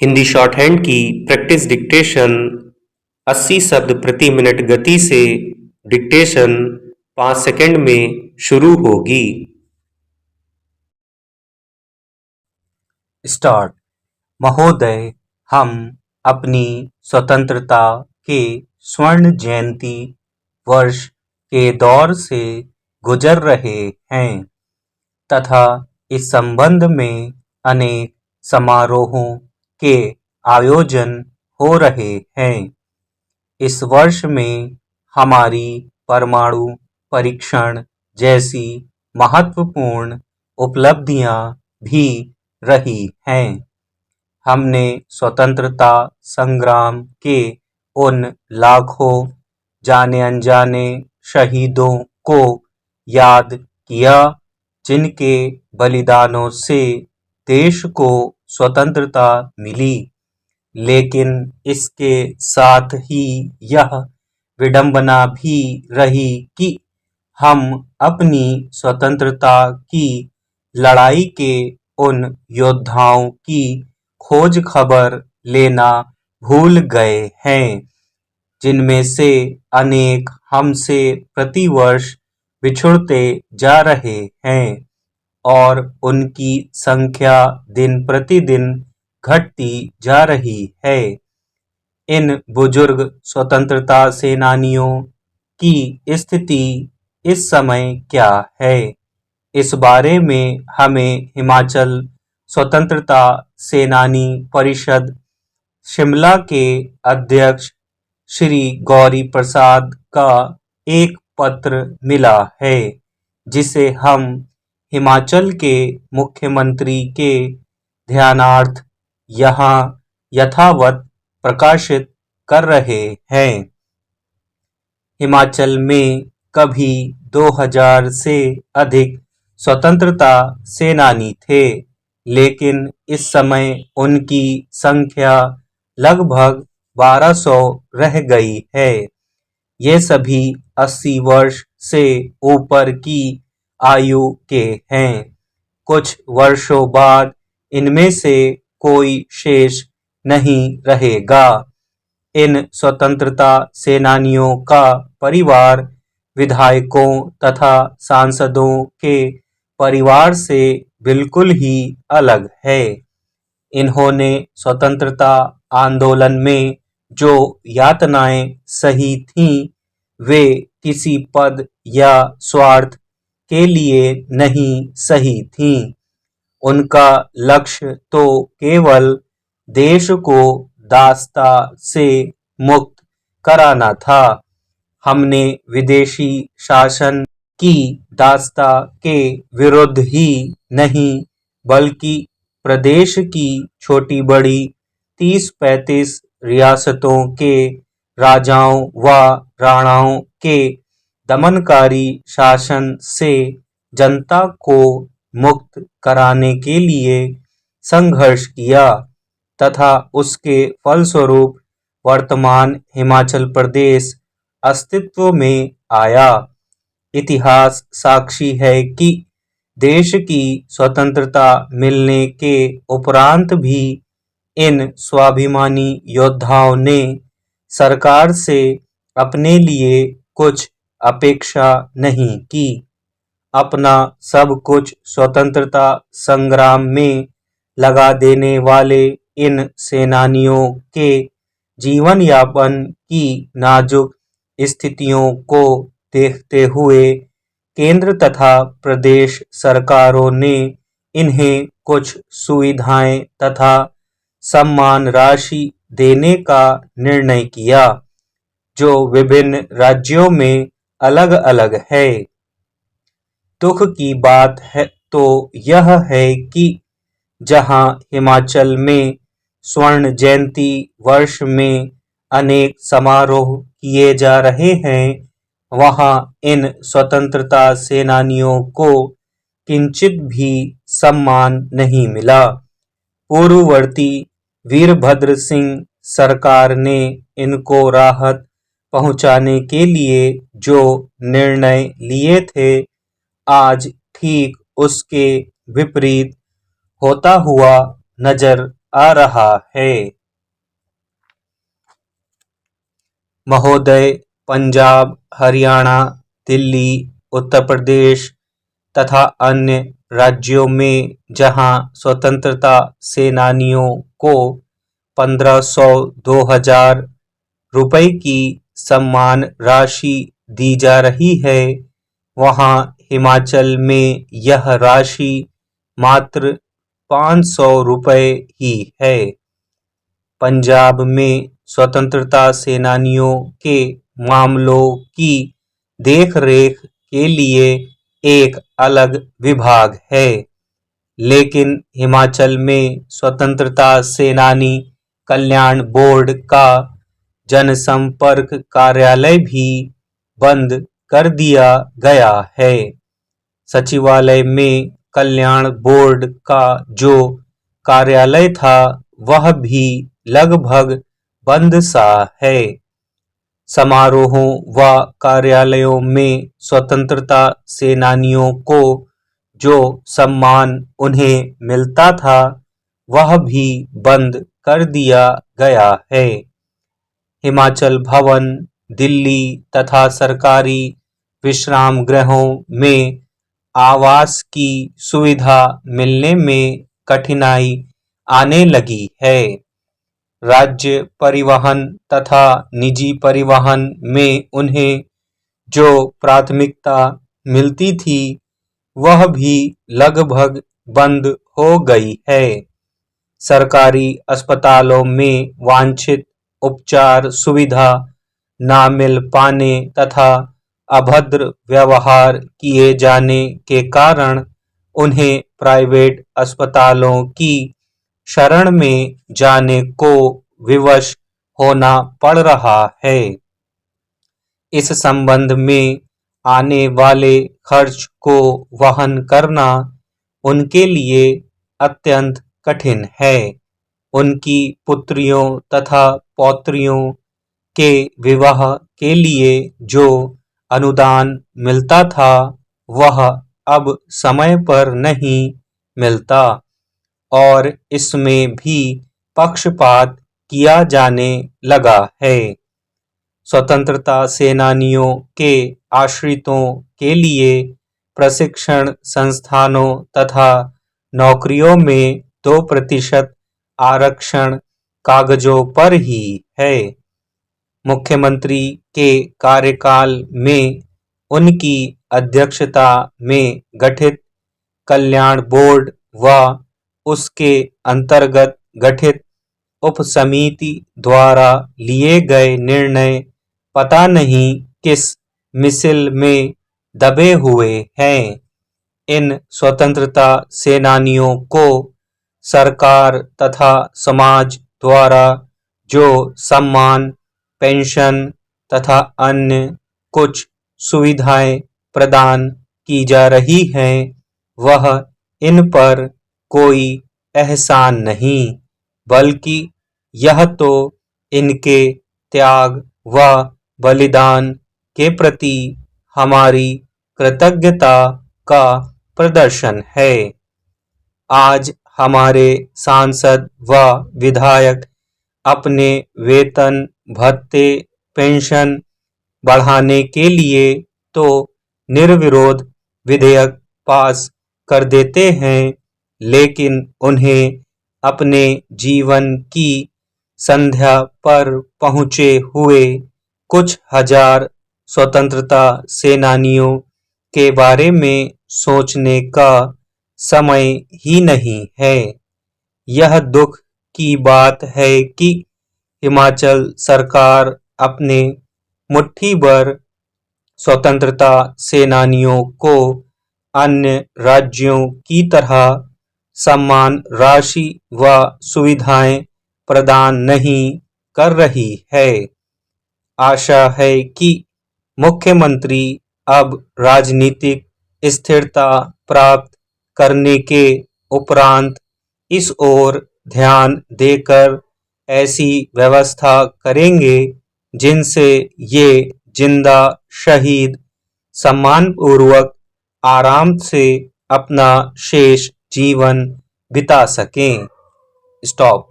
Hindi shorthand की practice dictation 80 शब्द प्रति मिनट गति से डिक्टेशन 5 सेकंड में शुरू होगी। स्टार्ट। महोदय, हम अपनी स्वतंत्रता के स्वर्ण जयंती वर्ष के दौर से गुजर रहे हैं तथा इस संबंध में अनेक समारोहों के आयोजन हो रहे हैं। इस वर्ष में हमारी परमाणु परीक्षण जैसी महत्वपूर्ण उपलब्धियां भी रही हैं। हमने स्वतंत्रता संग्राम के उन लाखों जाने अनजाने शहीदों को याद किया जिनके बलिदानों से देश को स्वतंत्रता मिली, लेकिन इसके साथ ही यह विडंबना भी रही कि हम अपनी स्वतंत्रता की लड़ाई के उन योद्धाओं की खोज खबर लेना भूल गए हैं जिनमें से अनेक हमसे प्रतिवर्ष बिछुड़ते जा रहे हैं और उनकी संख्या दिन प्रतिदिन घटती जा रही है। इन बुजुर्ग स्वतंत्रता सेनानियों की स्थिति इस समय क्या है, इस बारे में हमें हिमाचल स्वतंत्रता सेनानी परिषद शिमला के अध्यक्ष श्री गौरी प्रसाद का एक पत्र मिला है, जिसे हम हिमाचल के मुख्यमंत्री के ध्यानार्थ यहाँ यथावत प्रकाशित कर रहे हैं। हिमाचल में कभी 2000 से अधिक स्वतंत्रता सेनानी थे, लेकिन इस समय उनकी संख्या लगभग 1200 रह गई है। ये सभी 80 वर्ष से ऊपर की आयु के हैं। कुछ वर्षों बाद इनमें से कोई शेष नहीं रहेगा। इन स्वतंत्रता सेनानियों का परिवार विधायकों तथा सांसदों के परिवार से बिल्कुल ही अलग है। इन्होंने स्वतंत्रता आंदोलन में जो यातनाएं सही थीं, वे किसी पद या स्वार्थ के लिए नहीं सही थीं। उनका लक्ष्य तो केवल देश को दासता से मुक्त कराना था। हमने विदेशी शासन की दासता के विरुद्ध ही नहीं, बल्कि प्रदेश की छोटी बड़ी 30-35 रियासतों के राजाओं व राणाओं के दमनकारी शासन से जनता को मुक्त कराने के लिए संघर्ष किया तथा उसके फलस्वरूप वर्तमान हिमाचल प्रदेश अस्तित्व में आया। इतिहास साक्षी है कि देश की स्वतंत्रता मिलने के उपरांत भी इन स्वाभिमानी योद्धाओं ने सरकार से अपने लिए कुछ अपेक्षा नहीं की। अपना सब कुछ स्वतंत्रता संग्राम में लगा देने वाले इन सेनानियों के जीवन यापन की नाजुक स्थितियों को देखते हुए केंद्र तथा प्रदेश सरकारों ने इन्हें कुछ सुविधाएं तथा सम्मान राशि देने का निर्णय किया, जो विभिन्न राज्यों में अलग अलग है। दुख की बात है तो यह है कि जहां हिमाचल में स्वर्ण जयंती वर्ष में अनेक समारोह किए जा रहे हैं, वहां इन स्वतंत्रता सेनानियों को किंचित भी सम्मान नहीं मिला। पूर्ववर्ती वीरभद्र सिंह सरकार ने इनको राहत पहुंचाने के लिए जो निर्णय लिए थे, आज ठीक उसके विपरीत होता हुआ नजर आ रहा है। महोदय, पंजाब, हरियाणा, दिल्ली, उत्तर प्रदेश तथा अन्य राज्यों में जहां स्वतंत्रता सेनानियों को 1500-2000 रुपए की सम्मान राशि दी जा रही है, वहां हिमाचल में यह राशि मात्र 500 रुपए ही है। पंजाब में स्वतंत्रता सेनानियों के मामलों की देखरेख के लिए एक अलग विभाग है, लेकिन हिमाचल में स्वतंत्रता सेनानी कल्याण बोर्ड का जनसंपर्क कार्यालय भी बंद कर दिया गया है। सचिवालय में कल्याण बोर्ड का जो कार्यालय था वह भी लगभग बंद सा है। समारोहों व कार्यालयों में स्वतंत्रता सेनानियों को जो सम्मान उन्हें मिलता था वह भी बंद कर दिया गया है। हिमाचल भवन, दिल्ली तथा सरकारी विश्राम गृहों में आवास की सुविधा मिलने में कठिनाई आने लगी है। राज्य परिवहन तथा निजी परिवहन में उन्हें जो प्राथमिकता मिलती थी वह भी लगभग बंद हो गई है। सरकारी अस्पतालों में वांछित उपचार सुविधा ना मिल पाने तथा अभद्र व्यवहार किए जाने के कारण उन्हें प्राइवेट अस्पतालों की शरण में जाने को विवश होना पड़ रहा है। इस संबंध में आने वाले खर्च को वहन करना उनके लिए अत्यंत कठिन है। उनकी पुत्रियों तथा पौत्रियों के विवाह के लिए जो अनुदान मिलता था वह अब समय पर नहीं मिलता और इसमें भी पक्षपात किया जाने लगा है। स्वतंत्रता सेनानियों के आश्रितों के लिए प्रशिक्षण संस्थानों तथा नौकरियों में 2% आरक्षण कागजों पर ही है। मुख्यमंत्री के कार्यकाल में उनकी अध्यक्षता में गठित कल्याण बोर्ड व उसके अंतर्गत गठित उपसमिति द्वारा लिए गए निर्णय पता नहीं किस मिसिल में दबे हुए हैं। इन स्वतंत्रता सेनानियों को सरकार तथा समाज द्वारा जो सम्मान, पेंशन तथा अन्य कुछ सुविधाएं प्रदान की जा रही हैं वह इन पर कोई एहसान नहीं, बल्कि यह तो इनके त्याग व बलिदान के प्रति हमारी कृतज्ञता का प्रदर्शन है। आज हमारे सांसद व विधायक अपने वेतन, भत्ते, पेंशन बढ़ाने के लिए तो निर्विरोध विधेयक पास कर देते हैं, लेकिन उन्हें अपने जीवन की संध्या पर पहुंचे हुए कुछ हजार स्वतंत्रता सेनानियों के बारे में सोचने का समय ही नहीं है। यह दुख की बात है कि हिमाचल सरकार अपने मुट्ठी भर स्वतंत्रता सेनानियों को अन्य राज्यों की तरह सम्मान राशि व सुविधाएं प्रदान नहीं कर रही है। आशा है कि मुख्यमंत्री अब राजनीतिक स्थिरता प्राप्त करने के उपरांत इस ओर ध्यान देकर ऐसी व्यवस्था करेंगे जिनसे ये जिंदा शहीद सम्मानपूर्वक आराम से अपना शेष जीवन बिता सकें। स्टॉप।